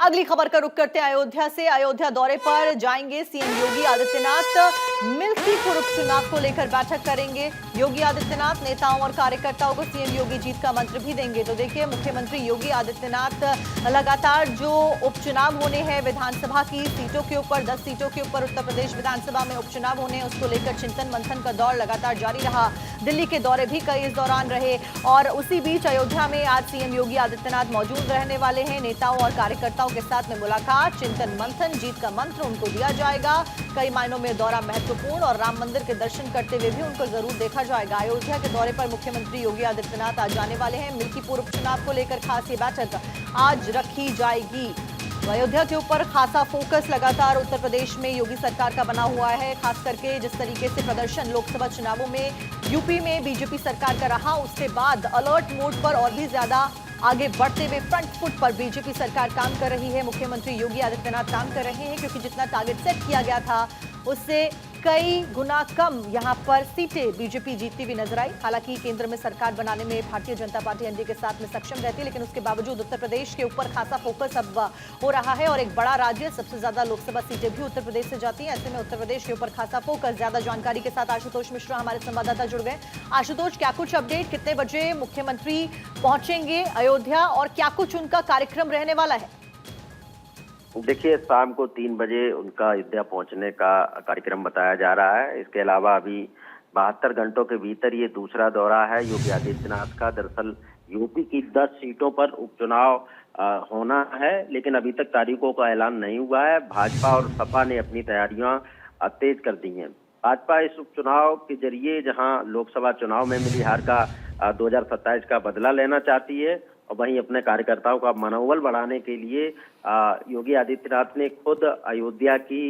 अगली खबर का रुख करते हैं अयोध्या से। अयोध्या दौरे पर जाएंगे सीएम योगी आदित्यनाथ। मिल्कीपुर उपचुनाव को लेकर बैठक करेंगे। योगी आदित्यनाथ नेताओं और कार्यकर्ताओं को सीएम योगी जीत का मंत्र भी देंगे। तो देखिए, मुख्यमंत्री योगी आदित्यनाथ लगातार जो उपचुनाव होने हैं विधानसभा की सीटों के ऊपर, 10 सीटों के ऊपर उत्तर प्रदेश विधानसभा में उपचुनाव होने हैं, उसको लेकर चिंतन मंथन का दौर लगातार जारी रहा। दिल्ली के दौरे भी कई इस दौरान रहे और उसी बीच अयोध्या में आज सीएम योगी आदित्यनाथ मौजूद रहने वाले हैं। नेताओं और कार्यकर्ताओं के साथ में मुलाकात, चिंतन मंथन, जीत का मंत्र उनको दिया जाएगा। कई मायनों में दौरा महत्वपूर्ण और राम मंदिर के दर्शन करते हुए भी उनको जरूर देखा जाएगा। अयोध्या के दौरे पर मुख्यमंत्री योगी आदित्यनाथ आज जाने वाले हैं। मिल्कीपुर उपचुनाव को लेकर खास ये बैठक आज रखी जाएगी। तो अयोध्या के ऊपर खासा फोकस लगातार उत्तर प्रदेश में योगी सरकार का बना हुआ है। खास करके जिस तरीके से प्रदर्शन लोकसभा चुनावों में यूपी में बीजेपी सरकार का रहा, उसके बाद अलर्ट मोड पर और भी ज्यादा आगे बढ़ते हुए फ्रंट फुट पर बीजेपी सरकार काम कर रही है। मुख्यमंत्री योगी आदित्यनाथ काम कर रहे हैं क्योंकि जितना टारगेट सेट किया गया था उससे कई गुना कम यहां पर सीटें बीजेपी जीतती हुई नजर आई। हालांकि केंद्र में सरकार बनाने में भारतीय जनता पार्टी एनडीए के साथ में सक्षम रहती है, लेकिन उसके बावजूद उत्तर प्रदेश के ऊपर खासा फोकस अब हो रहा है और एक बड़ा राज्य, सबसे ज्यादा लोकसभा सीटें भी उत्तर प्रदेश से जाती हैं। ऐसे में उत्तर प्रदेश के ऊपर खासा फोकस। ज्यादा जानकारी के साथ आशुतोष मिश्रा हमारे संवाददाता जुड़ गए। आशुतोष, क्या कुछ अपडेट, कितने बजे मुख्यमंत्री पहुंचेंगे अयोध्या और क्या कुछ उनका कार्यक्रम रहने वाला है? देखिए, शाम को 3 बजे उनका अयोध्या पहुंचने का कार्यक्रम बताया जा रहा है। इसके अलावा अभी 72 घंटों के भीतर ये दूसरा दौरा है योगी आदित्यनाथ का। दरअसल यूपी की 10 सीटों पर उपचुनाव होना है, लेकिन अभी तक तारीखों का ऐलान नहीं हुआ है। भाजपा और सपा ने अपनी तैयारियां तेज कर दी हैं। भाजपा इस उपचुनाव के जरिए जहां लोकसभा चुनाव में मिली हार का 2027 का बदला लेना चाहती है और वहीं अपने कार्यकर्ताओं का मनोबल बढ़ाने के लिए योगी आदित्यनाथ ने खुद अयोध्या की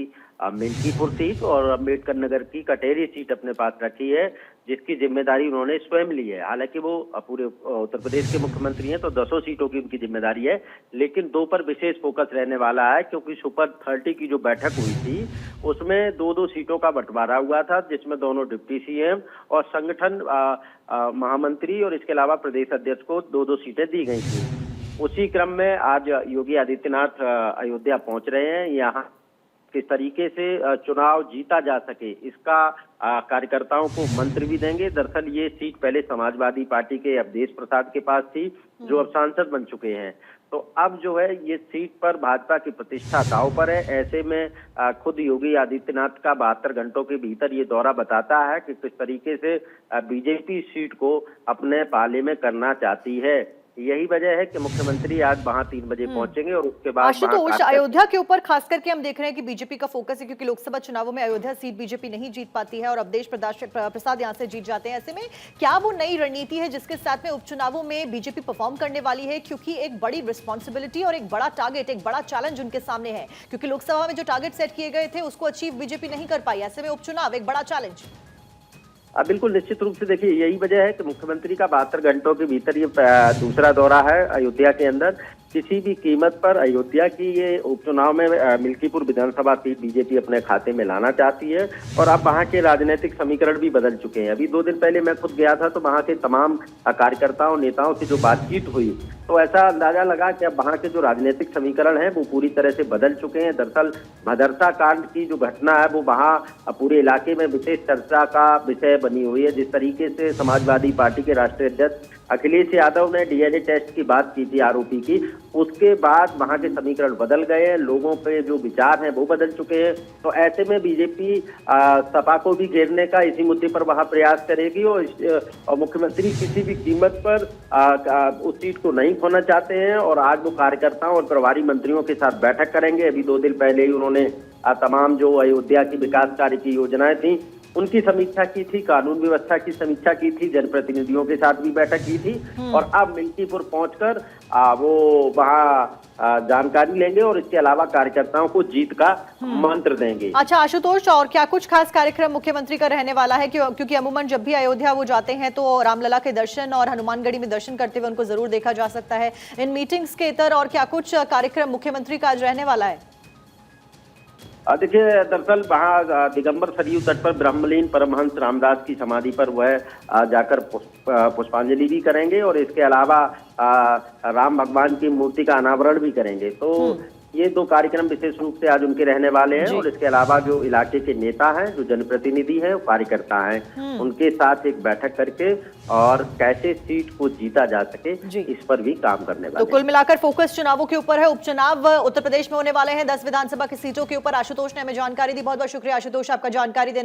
मिल्कीपुर सीट और अम्बेडकर नगर की कटेरी सीट अपने पास रखी है, जिसकी जिम्मेदारी उन्होंने स्वयं ली है। हालांकि वो पूरे उत्तर प्रदेश के मुख्यमंत्री हैं तो 10 सीटों की उनकी जिम्मेदारी है, लेकिन 2 पर विशेष फोकस रहने वाला है क्योंकि सुपर 30 की जो बैठक हुई थी उसमें 2-2 सीटों का बंटवारा हुआ था, जिसमें दोनों डिप्टी सीएम और संगठन महामंत्री और इसके अलावा प्रदेश अध्यक्ष को 2-2 सीटें दी गई थी। उसी क्रम में आज योगी आदित्यनाथ अयोध्या पहुंच रहे हैं। यहाँ किस तरीके से चुनाव जीता जा सके इसका कार्यकर्ताओं को मंत्र भी देंगे। दरअसल ये सीट पहले समाजवादी पार्टी के अवधेश प्रसाद के पास थी, जो अब सांसद बन चुके हैं। तो अब जो है ये सीट पर भाजपा की प्रतिष्ठा दांव पर है। ऐसे में खुद योगी आदित्यनाथ का 72 घंटों के भीतर ये दौरा बताता है कि किस तरीके से बीजेपी सीट को अपने पाले में करना चाहती है। यही वजह है कि मुख्यमंत्री आज वहां 3 बजे पहुंचेंगे और उसके बाद आशुतोष, अयोध्या के ऊपर खास करके हम देख रहे हैं कि बीजेपी का फोकस है क्योंकि लोकसभा चुनावों में अयोध्या सीट बीजेपी नहीं जीत पाती है और अवधेश प्रसाद यहां से जीत जाते हैं। ऐसे में क्या वो नई रणनीति है जिसके साथ में उपचुनावों में बीजेपी परफॉर्म करने वाली है? क्योंकि एक बड़ी रिस्पॉन्सिबिलिटी और एक बड़ा टारगेट, एक बड़ा चैलेंज उनके सामने है, क्योंकि लोकसभा में जो टारगेट सेट किए गए थे उसको अचीव बीजेपी नहीं कर पाई। ऐसे में उपचुनाव एक बड़ा चैलेंज। बिल्कुल निश्चित रूप से। देखिए, यही वजह है कि मुख्यमंत्री का 72 घंटों के भीतर ये दूसरा दौरा है अयोध्या के अंदर। किसी भी कीमत पर अयोध्या की ये उपचुनाव में मिल्कीपुर विधानसभा सीट बीजेपी अपने खाते में लाना चाहती है और अब वहां के राजनीतिक समीकरण भी बदल चुके हैं। अभी 2 दिन पहले मैं खुद गया था तो वहां के तमाम कार्यकर्ताओं नेताओं से जो बातचीत हुई तो ऐसा अंदाजा लगा कि अब वहां के जो राजनीतिक समीकरण है वो पूरी तरह से बदल चुके हैं। दरअसल भदरसा कांड की जो घटना है वो वहां पूरे इलाके में विशेष चर्चा का विषय बनी हुई है। जिस तरीके से समाजवादी पार्टी के राष्ट्रीय अध्यक्ष अखिलेश यादव ने डीएनए टेस्ट की बात की थी आरोपी की, उसके बाद वहां के समीकरण बदल गए हैं, लोगों के जो विचार हैं वो बदल चुके हैं। तो ऐसे में बीजेपी सपा को भी घेरने का इसी मुद्दे पर वहां प्रयास करेगी और मुख्यमंत्री किसी भी कीमत पर उस सीट को नहीं खोना चाहते हैं और आज वो कार्यकर्ताओं और प्रभारी मंत्रियों के साथ बैठक करेंगे। अभी 2 दिन पहले ही उन्होंने तमाम जो अयोध्या की विकास कार्य की योजनाएं थी उनकी समीक्षा की थी, कानून व्यवस्था की समीक्षा की थी, जनप्रतिनिधियों के साथ भी बैठक की थी और अब मिल्कीपुर पहुंचकर वो वहां जानकारी लेंगे और इसके अलावा कार्यकर्ताओं को जीत का मंत्र देंगे। अच्छा आशुतोष, और क्या कुछ खास कार्यक्रम मुख्यमंत्री का रहने वाला है? क्योंकि अमूमन जब भी अयोध्या वो जाते हैं तो रामलला के दर्शन और हनुमानगढ़ी में दर्शन करते हुए उनको जरूर देखा जा सकता है। इन मीटिंग्स के इतर और क्या कुछ कार्यक्रम मुख्यमंत्री का आज रहने वाला है? देखिए, दरअसल वहाँ दिगंबर सरयू तट पर ब्रह्मलीन परमहंस रामदास की समाधि पर वह जाकर पुष्पांजलि भी करेंगे और इसके अलावा राम भगवान की मूर्ति का अनावरण भी करेंगे। तो ये 2 कार्यक्रम विशेष रूप से आज उनके रहने वाले हैं जी। और इसके अलावा जो इलाके के नेता हैं, जो जनप्रतिनिधि हैं, कार्यकर्ता हैं, उनके साथ एक बैठक करके और कैसे सीट को जीता जा सके जी। इस पर भी काम करने वाले तो हैं। कुल मिलाकर फोकस चुनावों के ऊपर है। उपचुनाव उत्तर प्रदेश में होने वाले हैं 10 विधानसभा की सीटों के ऊपर। आशुतोष ने हमें जानकारी दी। बहुत बहुत शुक्रिया आशुतोष, आपका जानकारी देने